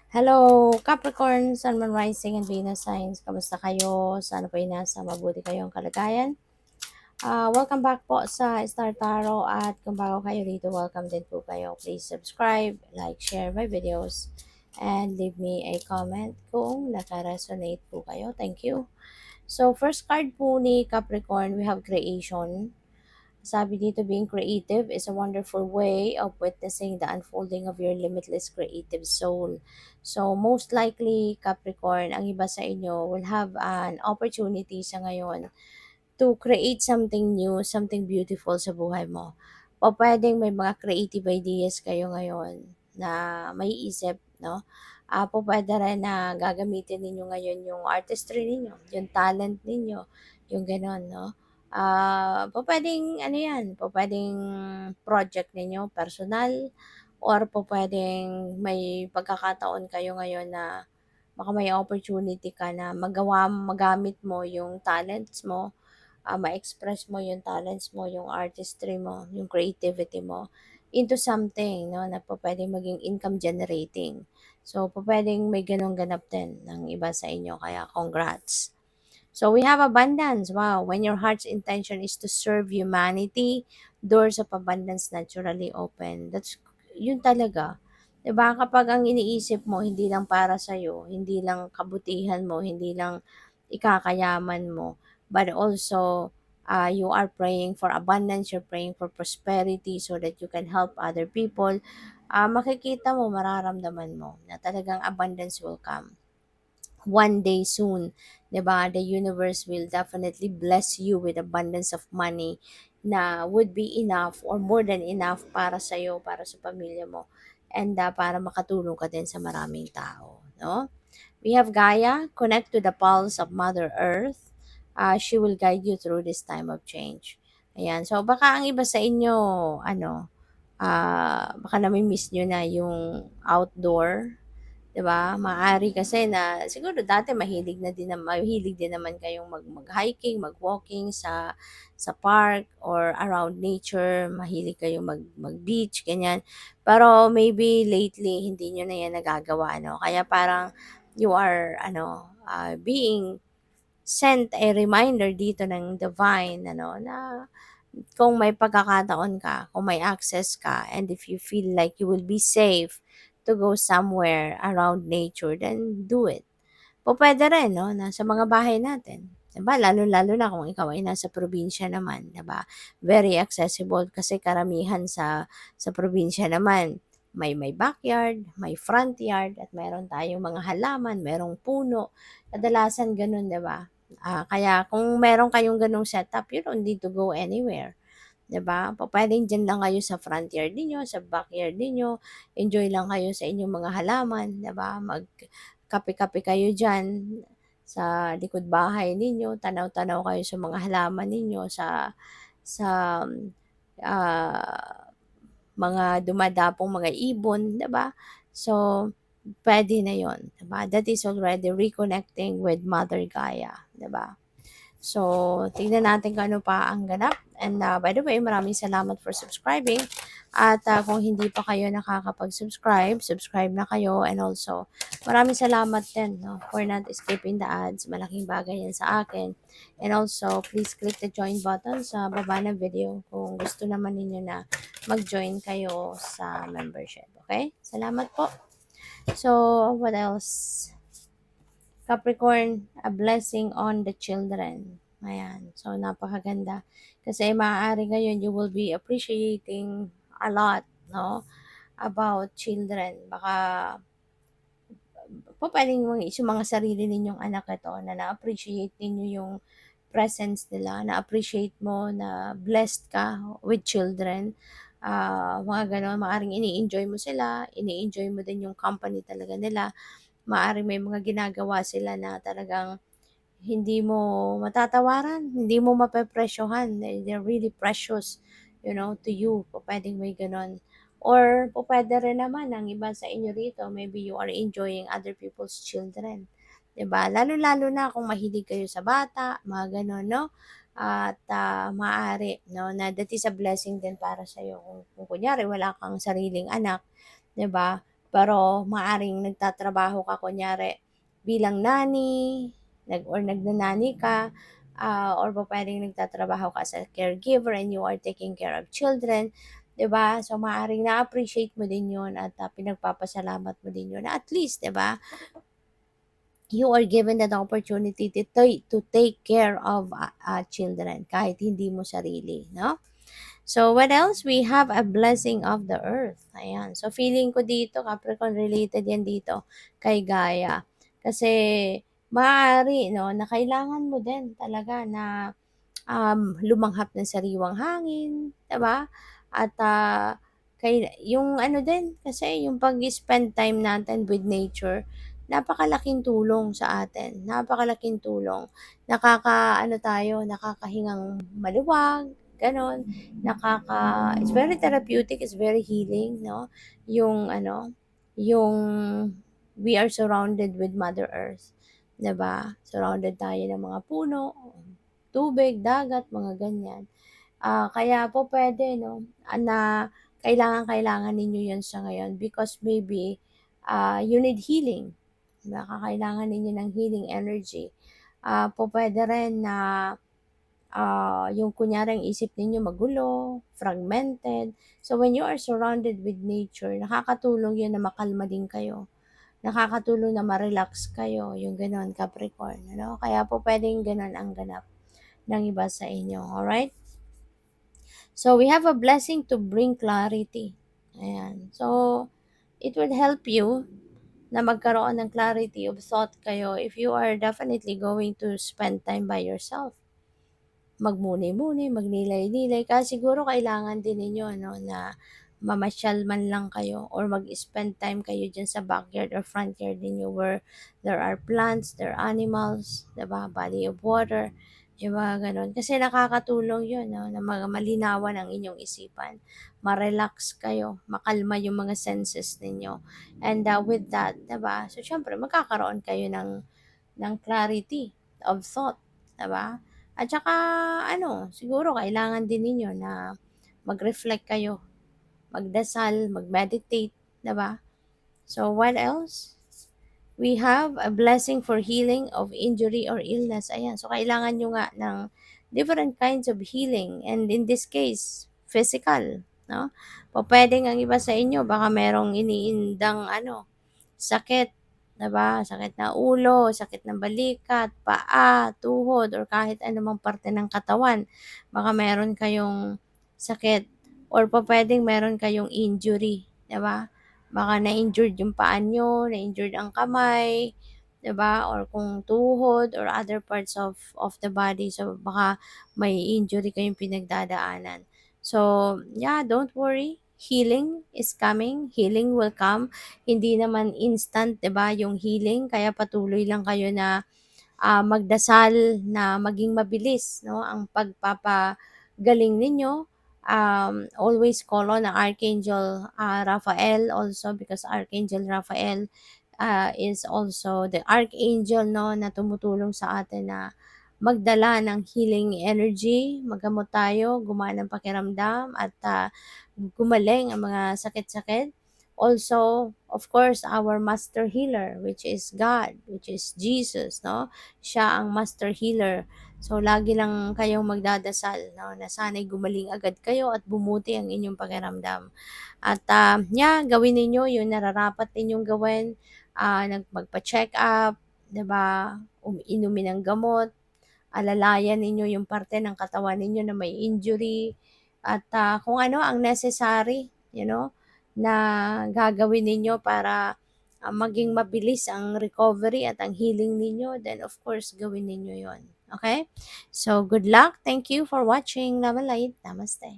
Hello, Capricorn, Sun, Moon, Rising, and Venus signs. Kamusta kayo? Sana po ay nasa mabuti kayong kalagayan. Welcome back po sa Star Tarot at kung bago kayo dito, welcome din po kayo. Please subscribe, like, share my videos, and leave me a comment kung naka-resonate po kayo. Thank you. So, first card po ni Capricorn, we have creation. Sabi dito, being creative is a wonderful way of witnessing the unfolding of your limitless creative soul. So, most likely, Capricorn, ang iba sa inyo will have an opportunity sa ngayon to create something new, something beautiful sa buhay mo. O pwedeng may mga creative ideas kayo ngayon na may isip, no? Po pwede rin na gagamitin ninyo ngayon yung artistry ninyo, yung talent ninyo, yung gano'n, no? Pupuwedeng ano 'yan, pupuwedeng project ninyo personal or pupuwedeng may pagkakataon kayo ngayon na baka may opportunity ka na magamit mo yung talents mo, ma-express mo yung talents mo, yung artistry mo, yung creativity mo into something 'no, na pupuwedeng maging income generating. So, pupuwedeng may gano'ng ganap din ng iba sa inyo kaya congrats. So we have abundance. Wow. When your heart's intention is to serve humanity, doors of abundance naturally open. Yun talaga. 'Di ba? Kapag ang iniisip mo, hindi lang para sa'yo, hindi lang kabutihan mo, hindi lang ikakayaman mo, but also you are praying for abundance, you're praying for prosperity so that you can help other people, makikita mo, mararamdaman mo na talagang abundance will come one day soon, 'di ba? The universe will definitely bless you with abundance of money na would be enough or more than enough para sa iyo, para sa pamilya mo, and para makatulong ka din sa maraming tao, no? We have Gaia, connect to the pulse of Mother Earth. She will guide you through this time of change. Ayan. So, baka ang iba sa inyo, baka nami-miss nyo na yung outdoor, 'di ba? Maaari kasi na siguro dati mahilig din naman kayong mag-hiking, mag-walking sa park or around nature, mahilig kayong mag-beach, ganyan. Pero maybe lately hindi niyo na 'yan nagagawa, no? Kaya parang you are being sent a reminder dito ng divine na kung may pagkakataon ka, kung may access ka, and if you feel like you will be safe to go somewhere around nature, then do it. Pupuwede rin 'no, nasa mga bahay natin, 'di ba, lalo-lalo na kung ikaw ay nasa probinsya naman, 'di ba? Very accessible kasi karamihan sa probinsya naman may backyard, may front yard, at meron tayong mga halaman, merong puno. Kadalasan gano'n, 'di ba? Kaya kung meron kayong gano'ng setup, you don't need to go anywhere. 'Di ba? Pupuwedeng diyan lang kayo sa front yard ninyo, sa backyard ninyo, enjoy lang kayo sa inyong mga halaman, 'di ba? Magkape-kape kayo diyan sa likod bahay ninyo, tanaw-tanaw kayo sa mga halaman ninyo, sa mga dumadapong mga ibon, 'di ba? So, puwede na 'yon, 'di ba? That is already reconnecting with Mother Gaia, 'di ba? So, tingnan natin kung ano pa ang ganap. And by the way, maraming salamat for subscribing. At kung hindi pa kayo nakakapag-subscribe, subscribe na kayo. And also, maraming salamat din no, for not skipping the ads. Malaking bagay yan sa akin. And also, please click the join button sa baba ng video kung gusto naman ninyo na mag-join kayo sa membership. Okay? Salamat po. So, what else? Capricorn, a blessing on the children. Ayan. So, napakaganda. Kasi maaari ngayon, you will be appreciating a lot, no? About children. Baka po pwedeng yung mga sarili ninyong anak ito na na-appreciate ninyo yung presence nila, na-appreciate mo na blessed ka with children. Mga ganon, maaring ini-enjoy mo sila, ini-enjoy mo din yung company talaga nila. Maaring may mga ginagawa sila na talagang hindi mo matatawaran, hindi mo mapepresyohan. They're really precious, to you. Pwedeng may ganon. Or pwede rin naman ang iba sa inyo rito, maybe you are enjoying other people's children. 'Di ba? Lalo-lalo na kung mahilig kayo sa bata, mga ganon, no? At maaari, no, na that is a blessing din para sa iyo. Kung kunyari wala kang sariling anak, 'di ba? pero maaring nagtatrabaho ka kunyari bilang nanny, nagnanani ka, or pupuwedeng nagtatrabaho ka as a caregiver and you are taking care of children, 'di ba? So, maaaring na-appreciate mo din 'yun at, pinagpapasalamat mo din 'yun na at least, 'di ba, you are given that opportunity to take care of, children kahit hindi mo sarili, 'no? So, what else? We have a blessing of the earth. Ayan. So, feeling ko dito, Capricorn, related yan dito kay Gaia. Kasi, maaari, no, na kailangan mo din talaga na lumanghap ng sariwang hangin, 'di ba? At, yung ano din, kasi yung pag-spend time natin with nature, napakalaking tulong sa atin, napakalaking tulong. Nakakaano tayo, nakakahingang maluwag, gano'n. It's very therapeutic, it's very healing, 'no? Yung ano, yung we are surrounded with Mother Earth, 'di ba? Surrounded tayo ng mga puno, tubig, dagat, mga ganyan. Kaya po pwede, no, na kailangan ninyo 'yun sa ngayon because maybe, you need healing, 'di ba? Kakailangan ninyo ng healing energy. Pupuwede rin na, yung kunyari ang isip ninyo magulo, fragmented. So, when you are surrounded with nature, nakakatulong 'yun na makalma din kayo. Nakakatulong na ma-relax kayo, yung gano'n, Capricorn, ano? Kaya po puwedeng gano'n ang ganap ng iba sa inyo, alright? So, we have a blessing to bring clarity. Ayan. So, it would help you na magkaroon ng clarity of thought kayo if you are definitely going to spend time by yourself. Magmuni-muni, magnilay-nilay, kasi siguro kailangan din ninyo, ano, na mamasyal man lang kayo or mag-spend time kayo dyan sa backyard or front yard ninyo where there are plants, there are animals, diba? Body of water, yung mga ganun. Kasi nakakatulong yun, no, na malinawan ang inyong isipan. Ma-relax kayo, makalma yung mga senses ninyo. And with that, diba? So, syempre, magkakaroon kayo ng clarity of thought, 'di ba? At saka ano, siguro kailangan din ninyo na mag-reflect kayo, magdasal, mag-meditate, 'di ba? So what else? We have a blessing for healing of injury or illness. Ayan, so kailangan nyo nga ng different kinds of healing and in this case, physical, no? Pwedeng ang iba sa inyo baka merong iniindang ano, sakit, 'di ba? Sakit na ulo, sakit ng balikat, paa, tuhod, or kahit anumang parte ng katawan. Baka meron kayong sakit or pupuwedeng meron kayong injury, 'di ba? Baka na-injured yung paa niyo, na-injured ang kamay, 'di ba? Or kung tuhod or other parts of the body. So, baka may injury kayong pinagdadaanan. So, yeah, don't worry. Healing is coming. Healing will come. Hindi naman instant, 'di ba, yung healing. Kaya patuloy lang kayo na magdasal na maging mabilis, no, ang pagpapagaling ninyo. Always call on Archangel Raphael also because Archangel Raphael is also the archangel, no, na tumutulong sa atin na magdala ng healing energy, magamot tayo, gumana ang pakiramdam at gumaling ang mga sakit-sakit. Also, of course, our master healer, which is God, which is Jesus, no? Siya ang master healer. So, lagi lang kayong magdadasal, no? Na sana'y gumaling agad kayo at bumuti ang inyong pakiramdam. At, yeah, gawin ninyo yung nararapat ninyong gawin. Magpa-check up, 'di ba? Inumin ng gamot, alalayan ninyo yung parte ng katawan ninyo na may injury at kung ano ang necessary, na gagawin ninyo para maging mabilis ang recovery at ang healing ninyo, then of course, gawin ninyo yon. Okay? So, good luck. Thank you for watching. Love and light. Namaste.